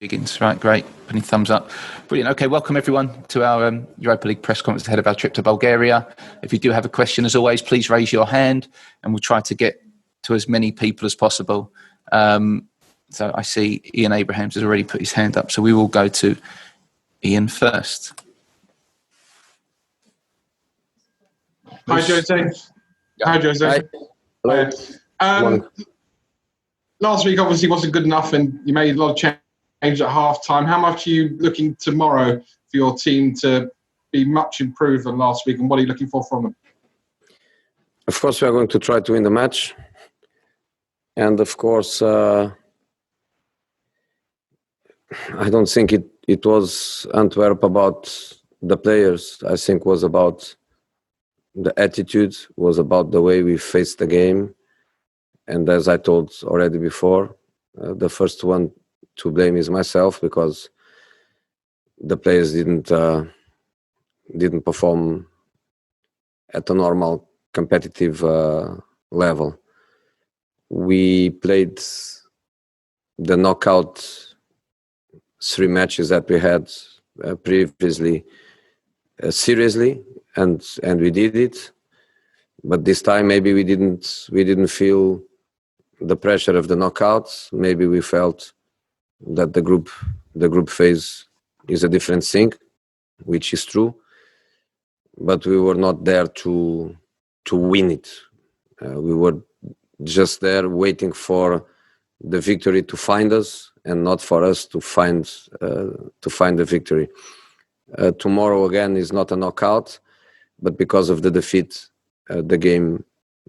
Higgins, right, great. Putting thumbs up. Brilliant. Okay, welcome everyone to our Europa League press conference ahead of our trip to Bulgaria. If you do have a question, as always, please raise your hand and we'll try to get to as many people as possible. So I see Ian Abrahams has already put his hand up, so we will go to Ian first. Hi, Jose. Hi, Jose. Hi. Hello. Last week obviously wasn't good enough and you made a lot of changes at half-time. How much are you looking tomorrow for your team to be much improved than last week, and what are you looking for from them? Of course, we are going to try to win the match. And of course, I don't think it was Antwerp about the players. I think it was about the attitude, was about the way we faced the game. And as I told already before, the first one to blame is myself, because the players didn't perform at a normal competitive level. We played the knockout 3 matches that we had previously seriously, and we did it. But this time maybe we didn't feel the pressure of the knockouts. Maybe we felt that the group phase is a different thing, which is true. But we were not there to win it. We were just there waiting for the victory to find us, and not for us to find the victory. Tomorrow again is not a knockout, but because of the defeat, the game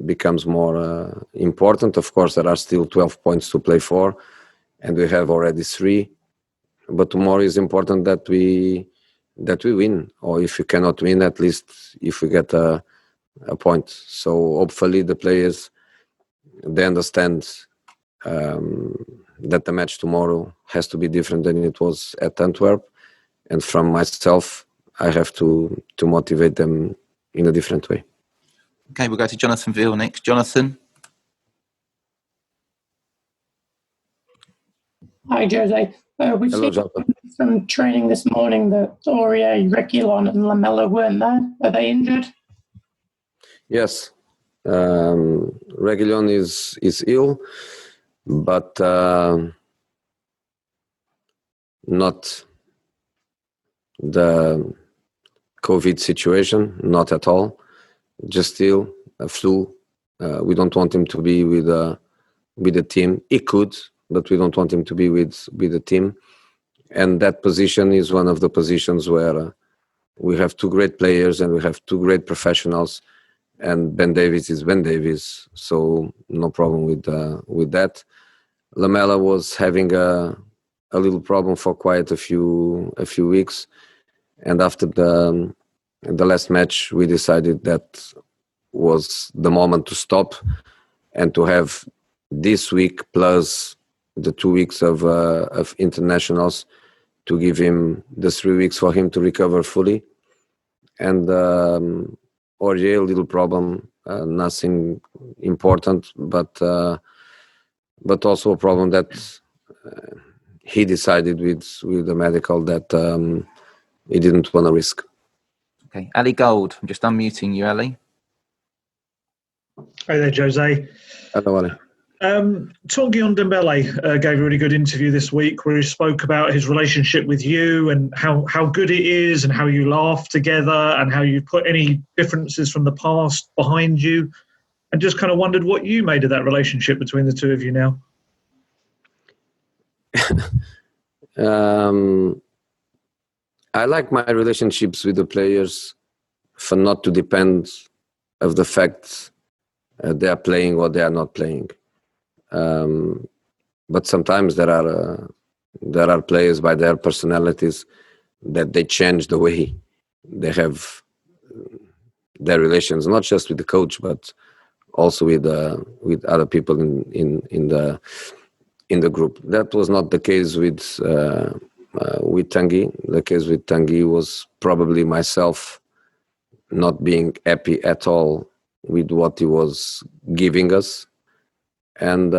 becomes more important. Of course, there are still 12 points to play for, and we have already 3. But tomorrow is important that we win, or if we cannot win, at least if we get a point. So hopefully the players, they understand that the match tomorrow has to be different than it was at Antwerp. And from myself, I have to motivate them in a different way. Okay, we'll go to Jonathan Veal next. Jonathan. Hi, Jose. We've Hello, seen Jonathan. some training this morning that Aurier, Reguilon and Lamela weren't there. Are they injured? Yes. Reguilon is ill, but not the COVID situation, not at all. Just still a flu. We don't want him to be with the team. He could, but we don't want him to be with the team. And that position is one of the positions where we have 2 great players and we have 2 great professionals. And Ben Davies is Ben Davies, so no problem with that. Lamela was having a little problem for quite a few weeks, and after the last match, we decided that was the moment to stop and to have this week plus the 2 weeks of internationals to give him the 3 weeks for him to recover fully. And Aurier, a little problem, nothing important, but also a problem that he decided with the medical that he didn't want to risk. Okay, Ali Gold. I'm just unmuting you, Ali. Hi there, Jose. Hello, Ali. Tanguy Ndombele gave a really good interview this week where he spoke about his relationship with you and how good it is and how you laugh together and how you put any differences from the past behind you, and just kind of wondered what you made of that relationship between the 2 of you now. I like my relationships with the players for not to depend of the fact they are playing or they are not playing. But sometimes there are players by their personalities that they change the way they have their relations, not just with the coach, but also with other people in the group. That was not the case with Tanguy. The case with Tanguy was probably myself not being happy at all with what he was giving us. And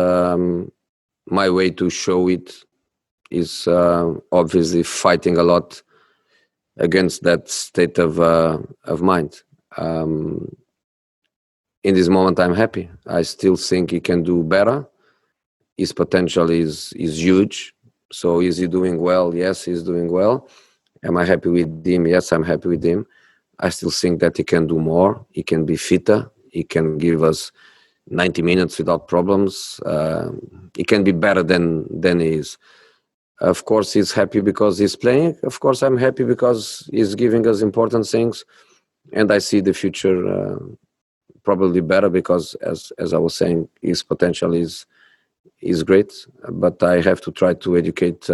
my way to show it is obviously fighting a lot against that state of mind. In this moment, I'm happy. I still think he can do better. His potential is huge. So is he doing well? Yes, he's doing well. Am I happy with him? Yes, I'm happy with him. I still think that he can do more. He can be fitter. He can give us 90 minutes without problems. He can be better than he is. Of course, he's happy because he's playing. Of course, I'm happy because he's giving us important things. And I see the future probably better because, as I was saying, his potential is great. But I have to try to educate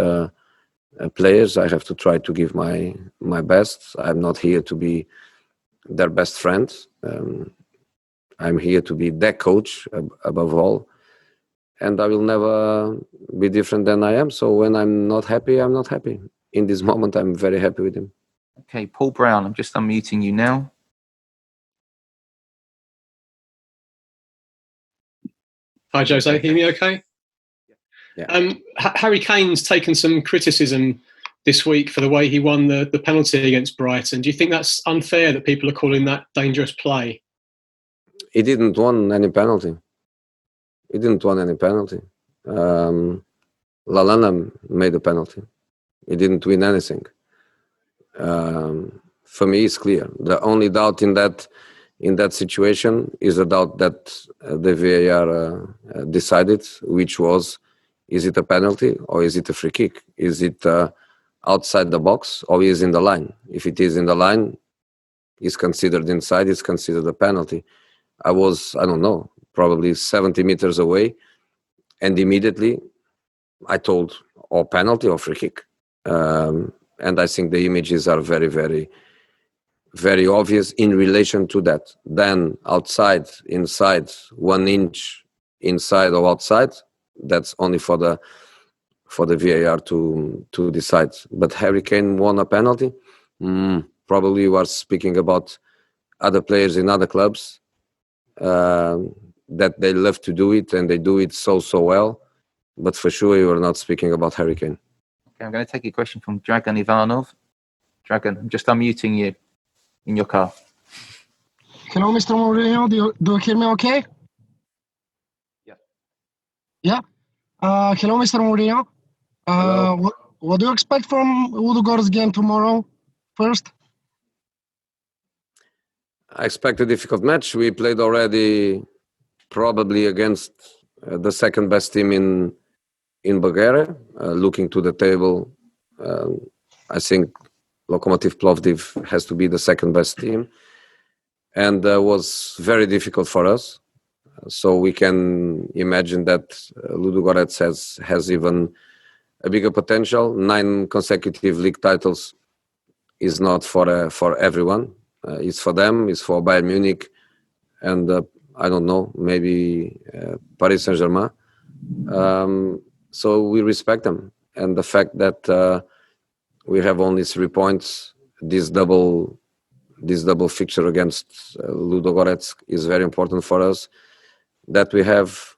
players. I have to try to give my best. I'm not here to be their best friend. I'm here to be their coach above all. And I will never be different than I am. So when I'm not happy, I'm not happy. In this moment, I'm very happy with him. Okay, Paul Brown, I'm just unmuting you now. Hi, Jose. Hear me okay? Yeah. Harry Kane's taken some criticism this week for the way he won the penalty against Brighton. Do you think that's unfair that people are calling that dangerous play? He didn't won any penalty. Lallana made a penalty. He didn't win anything. For me, it's clear. The only doubt in that situation is a doubt that the VAR decided, which was, is it a penalty or is it a free kick? Is it outside the box or is it in the line? If it is in the line, it's considered inside, it's considered a penalty. I was, I don't know, probably 70 meters away, and immediately I told or penalty or free kick. And I think the images are very, very, very obvious in relation to that. Then outside, inside, 1 inch inside or outside, that's only for the VAR to decide. But Harry Kane won a penalty. Probably you are speaking about other players in other clubs that they love to do it and they do it so well. But for sure, you are not speaking about Harry Kane. Okay, I'm going to take a question from Dragan Ivanov. Dragan, I'm just unmuting you in your car. Hello, Mr. Mourinho. Do you hear me okay? Yeah. Yeah? Hello, Mr. Mourinho. Hello. What do you expect from Ludogorets game tomorrow first? I expect a difficult match. We played already probably against the second best team in Bulgaria. Looking to the table, I think Lokomotiv Plovdiv has to be the second best team. And was very difficult for us. So we can imagine that Ludogorets has even a bigger potential. 9 consecutive league titles is not for everyone. It's for them, it's for Bayern Munich, and I don't know, maybe Paris Saint-Germain. So we respect them. And the fact that we have only 3 points, this double fixture against Ludogorets is very important for us. That we have,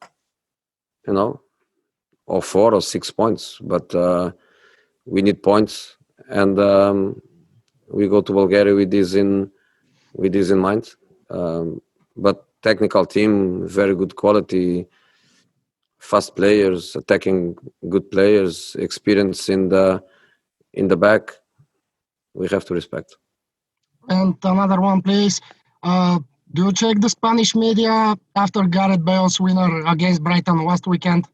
or 4 or 6 points, but we need points, and we go to Bulgaria with this in mind. But technical team, very good quality, fast players, attacking good players, experience in the back. We have to respect. And another one, please. Do you check the Spanish media after Gareth Bale's winner against Brighton last weekend?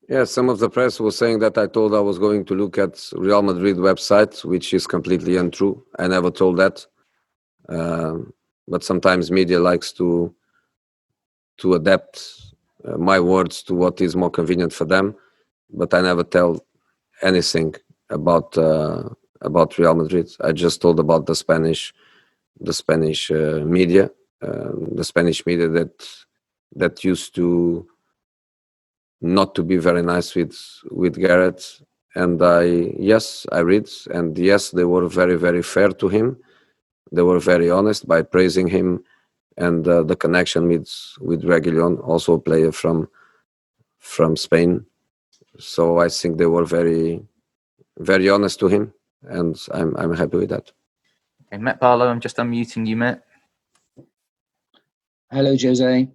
Yeah, some of the press was saying that I told I was going to look at Real Madrid website, which is completely untrue. I never told that. But sometimes media likes to adapt my words to what is more convenient for them. But I never tell anything about Real Madrid. I just told about the Spanish media, the Spanish media that used to not to be very nice with Gareth. And I read, and yes, they were very, very fair to him. They were very honest by praising him, and the connection with Reguilon, also a player from Spain, So I think they were very, very honest to him, and I'm happy with that. Okay, Matt Barlow, I'm just unmuting you, Matt. Hello, Jose.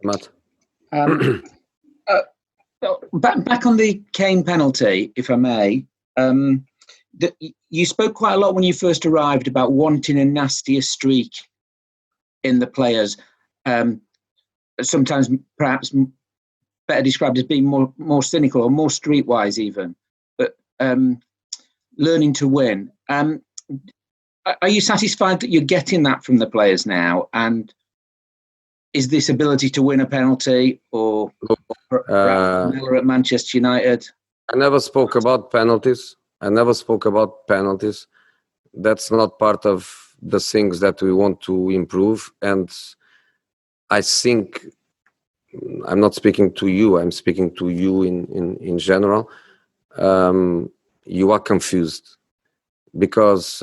Matt. Back on the Kane penalty, if I may. You spoke quite a lot when you first arrived about wanting a nastier streak in the players. Sometimes perhaps better described as being more cynical or more streetwise even. But learning to win. Are you satisfied that you're getting that from the players now? And is this ability to win a penalty or Miller at Manchester United? I never spoke about penalties. That's not part of the things that we want to improve. And I think, I'm not speaking to you, I'm speaking to you in general. You are confused because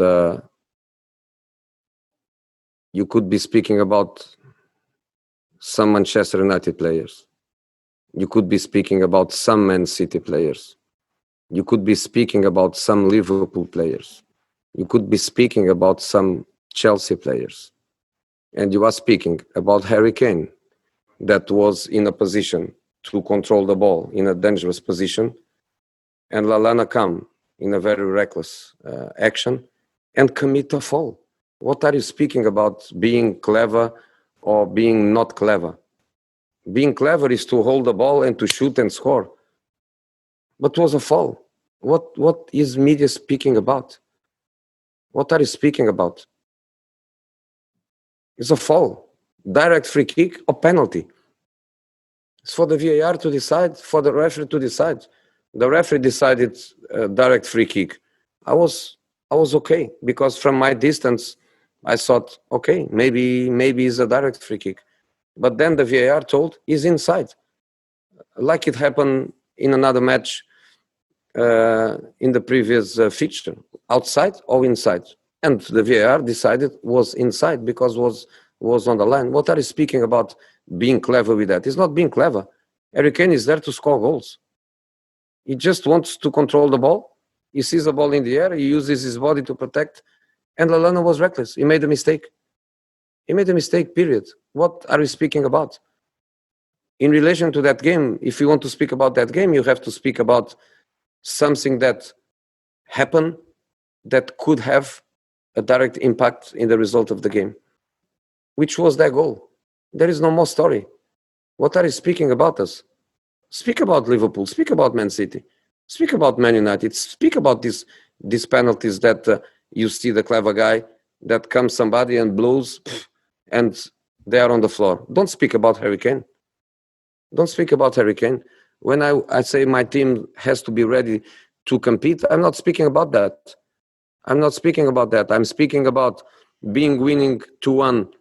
you could be speaking about some Manchester United players. You could be speaking about some Man City players. You could be speaking about some Liverpool players. You could be speaking about some Chelsea players. And you are speaking about Harry Kane, that was in a position to control the ball, in a dangerous position, and Lallana come in a very reckless action and commit a foul. What are you speaking about being clever or being not clever? Being clever is to hold the ball and to shoot and score. But it was a foul. What is media speaking about? What are you speaking about? It's a foul. Direct free kick or penalty. It's for the VAR to decide, for the referee to decide. The referee decided direct free kick. I was okay, because from my distance, I thought, okay, maybe it's a direct free kick. But then the VAR told he's inside. Like it happened in another match in the previous fixture, outside or inside. And the VAR decided was inside because was on the line. What are you speaking about being clever with that? It's not being clever. Harry Kane is there to score goals. He just wants to control the ball. He sees the ball in the air. He uses his body to protect. And Lallana was reckless. He made a mistake. He made a mistake, period. What are we speaking about? In relation to that game, if you want to speak about that game, you have to speak about something that happened that could have a direct impact in the result of the game, which was that goal. There is no more story. What are you speaking about us? Speak about Liverpool. Speak about Man City. Speak about Man United. Speak about these penalties that you see the clever guy that comes somebody and blows and they are on the floor. Don't speak about Harry Kane. Don't speak about Harry Kane. When I say my team has to be ready to compete, I'm not speaking about that. I'm speaking about winning 2-1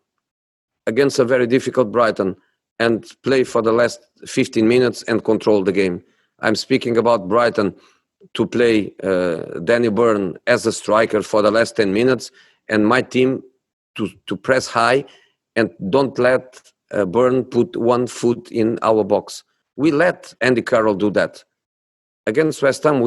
against a very difficult Brighton and play for the last 15 minutes and control the game. I'm speaking about Brighton to play Danny Byrne as a striker for the last 10 minutes and my team to press high and don't let Byrne put one foot in our box. We let Andy Carroll do that. Against West Ham,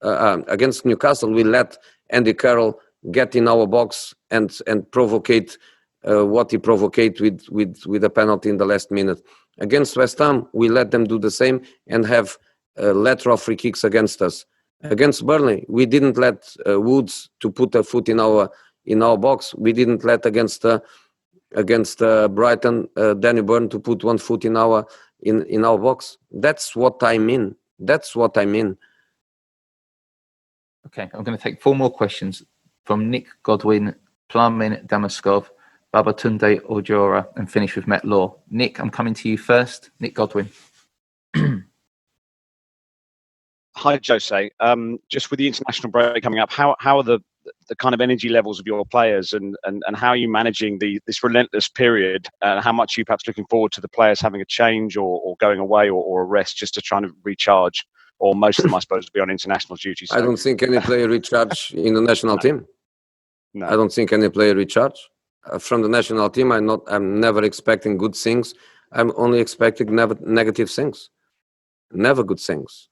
against Newcastle, we let Andy Carroll get in our box and provocate what he provoked with a penalty in the last minute. Against West Ham, we let them do the same and have lateral free kicks against us. Against Burnley, we didn't let Woods to put a foot in our box. We didn't let against Brighton Danny Byrne to put one foot in our box. That's what I mean. Okay, I'm going to take 4 more questions from Nick Godwin, Plamin Damaskov, Babatunde Ojora, and finish with Matt Law. Nick, I'm coming to you first. Nick Godwin. Hi, Jose. Just with the international break coming up, how are the kind of energy levels of your players and how are you managing this relentless period, and how much are you perhaps looking forward to the players having a change or going away or a rest just to try and recharge? Or most of them, I suppose, will be on international duty. So. I don't think any player recharge in the national team. No. I don't think any player recharge. From the national team, I'm never expecting good things. I'm only expecting negative things. Never good things.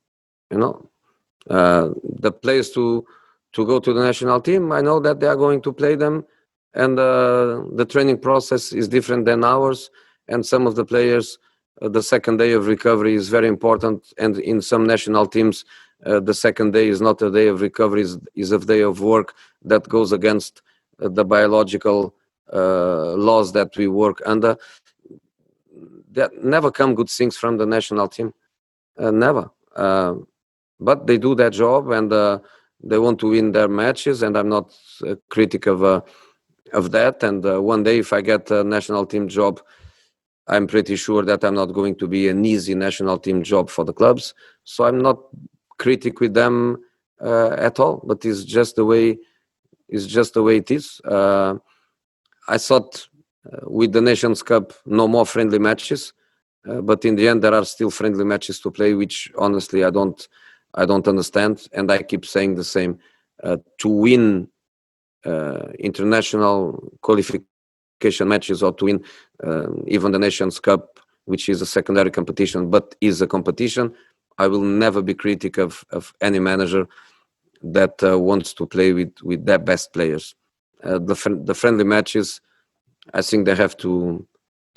The players to go to the national team, I know that they are going to play them, and the training process is different than ours. And some of the players, the second day of recovery is very important. And in some national teams, the second day is not a day of recovery, is a day of work that goes against the biological laws that we work under. That never come good things from the national team, never. But they do their job, and they want to win their matches, and I'm not a critic of that. And one day, if I get a national team job, I'm pretty sure that I'm not going to be an easy national team job for the clubs. So I'm not critic with them at all. But it's just the way it is. I thought with the Nations Cup, no more friendly matches. But in the end, there are still friendly matches to play, which honestly I don't understand, and I keep saying the same. To win international qualification matches, or to win even the Nations Cup, which is a secondary competition but is a competition, I will never be critic of any manager that wants to play with their best players. The friendly matches, I think they have to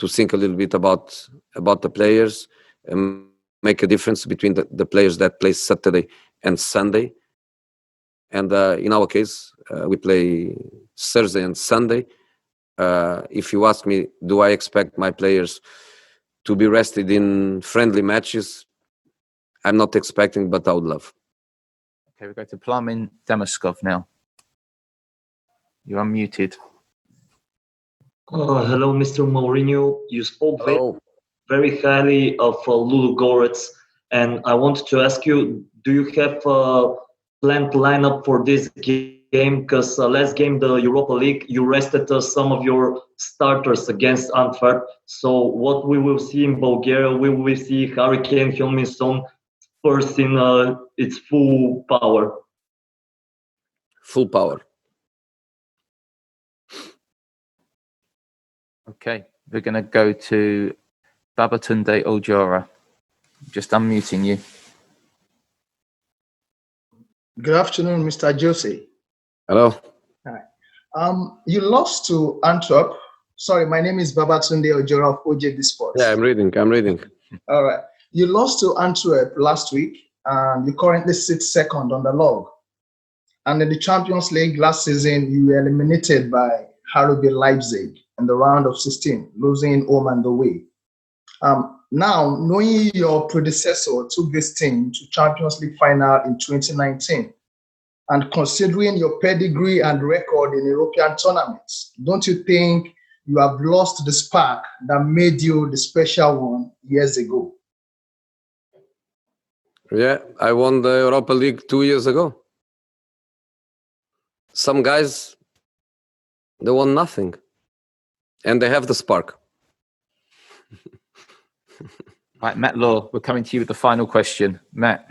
think a little bit about the players and make a difference between the players that play Saturday and Sunday. And in our case, we play Thursday and Sunday. If you ask me, do I expect my players to be rested in friendly matches? I'm not expecting, but I would love. Okay, we go to Plamen Damaskov now. You're unmuted. Hello, Mr. Mourinho. You spoke very highly of Ludogorets, and I wanted to ask you, do you have a planned lineup for this game? Because last game, the Europa League, you rested some of your starters against Antwerp. So what we will see in Bulgaria, we will see Hurricane Heung-min-son Spurs in its full power. Full power. Okay, we're going to go to Babatunde Ojora. Just unmuting you. Good afternoon, Mr. Jose. Hello. Hi. You lost to Antwerp. Sorry, my name is Babatunde Ojora of OJD Sports. Yeah, I'm reading. All right. You lost to Antwerp last week, and you currently sit second on the log. And in the Champions League last season, you were eliminated by RB Leipzig in the round of 16, losing home and away. Now, knowing your predecessor took this team to Champions League final in 2019, and considering your pedigree and record in European tournaments, don't you think you have lost the spark that made you the special one years ago? Yeah, I won the Europa League 2 years ago. Some guys, they won nothing. And they have the spark. Right, Matt Law, we're coming to you with the final question. Matt.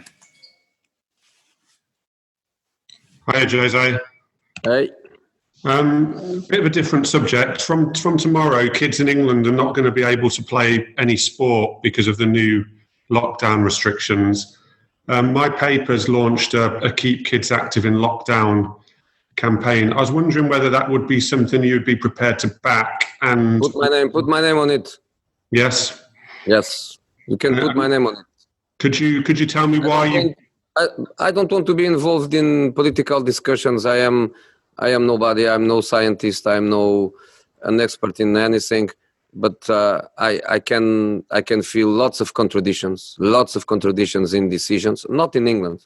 Hi, Jose. Hey. Bit of a different subject. From tomorrow, kids in England are not going to be able to play any sport because of the new lockdown restrictions. My paper's launched a Keep Kids Active in Lockdown campaign. I was wondering whether that would be something you'd be prepared to back and put my name on it. Yes. You can put my name on it. Could you tell me why I don't want to be involved in political discussions. I am nobody. I'm no scientist. I'm no an expert in anything. But I can feel lots of contradictions in decisions. Not in England,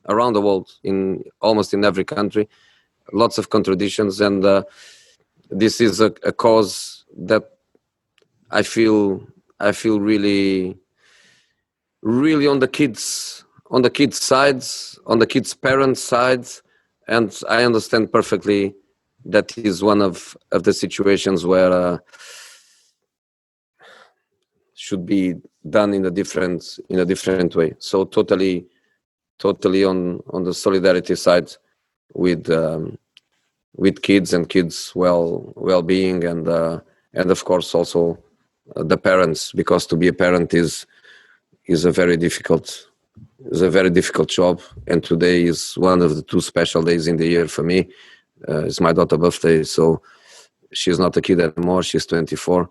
around the world, in almost in every country. Lots of contradictions, and this is a cause that I feel really on the kids' sides, on the kids' parents' sides, and I understand perfectly that is one of the situations where should be done in a different way. So totally on the solidarity side with kids and kids well-being, and of course also the parents, because to be a parent is a very difficult It's a very difficult job, and today is one of the 2 special days in the year for me. It's my daughter's birthday, so she's not a kid anymore. She's 24,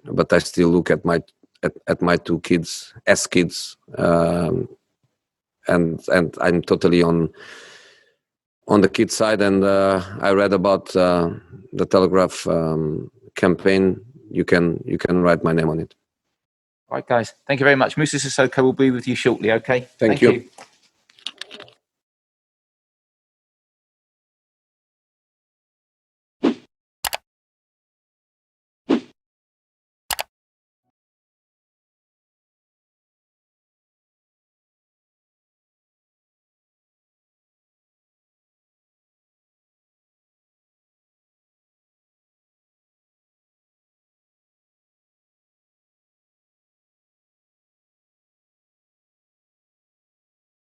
but I still look at my 2 kids as kids, and I'm totally on the kid side. And I read about the Telegraph campaign. You can write my name on it. All right, guys. Thank you very much. Musa Sissoko will be with you shortly. Okay. Thank you.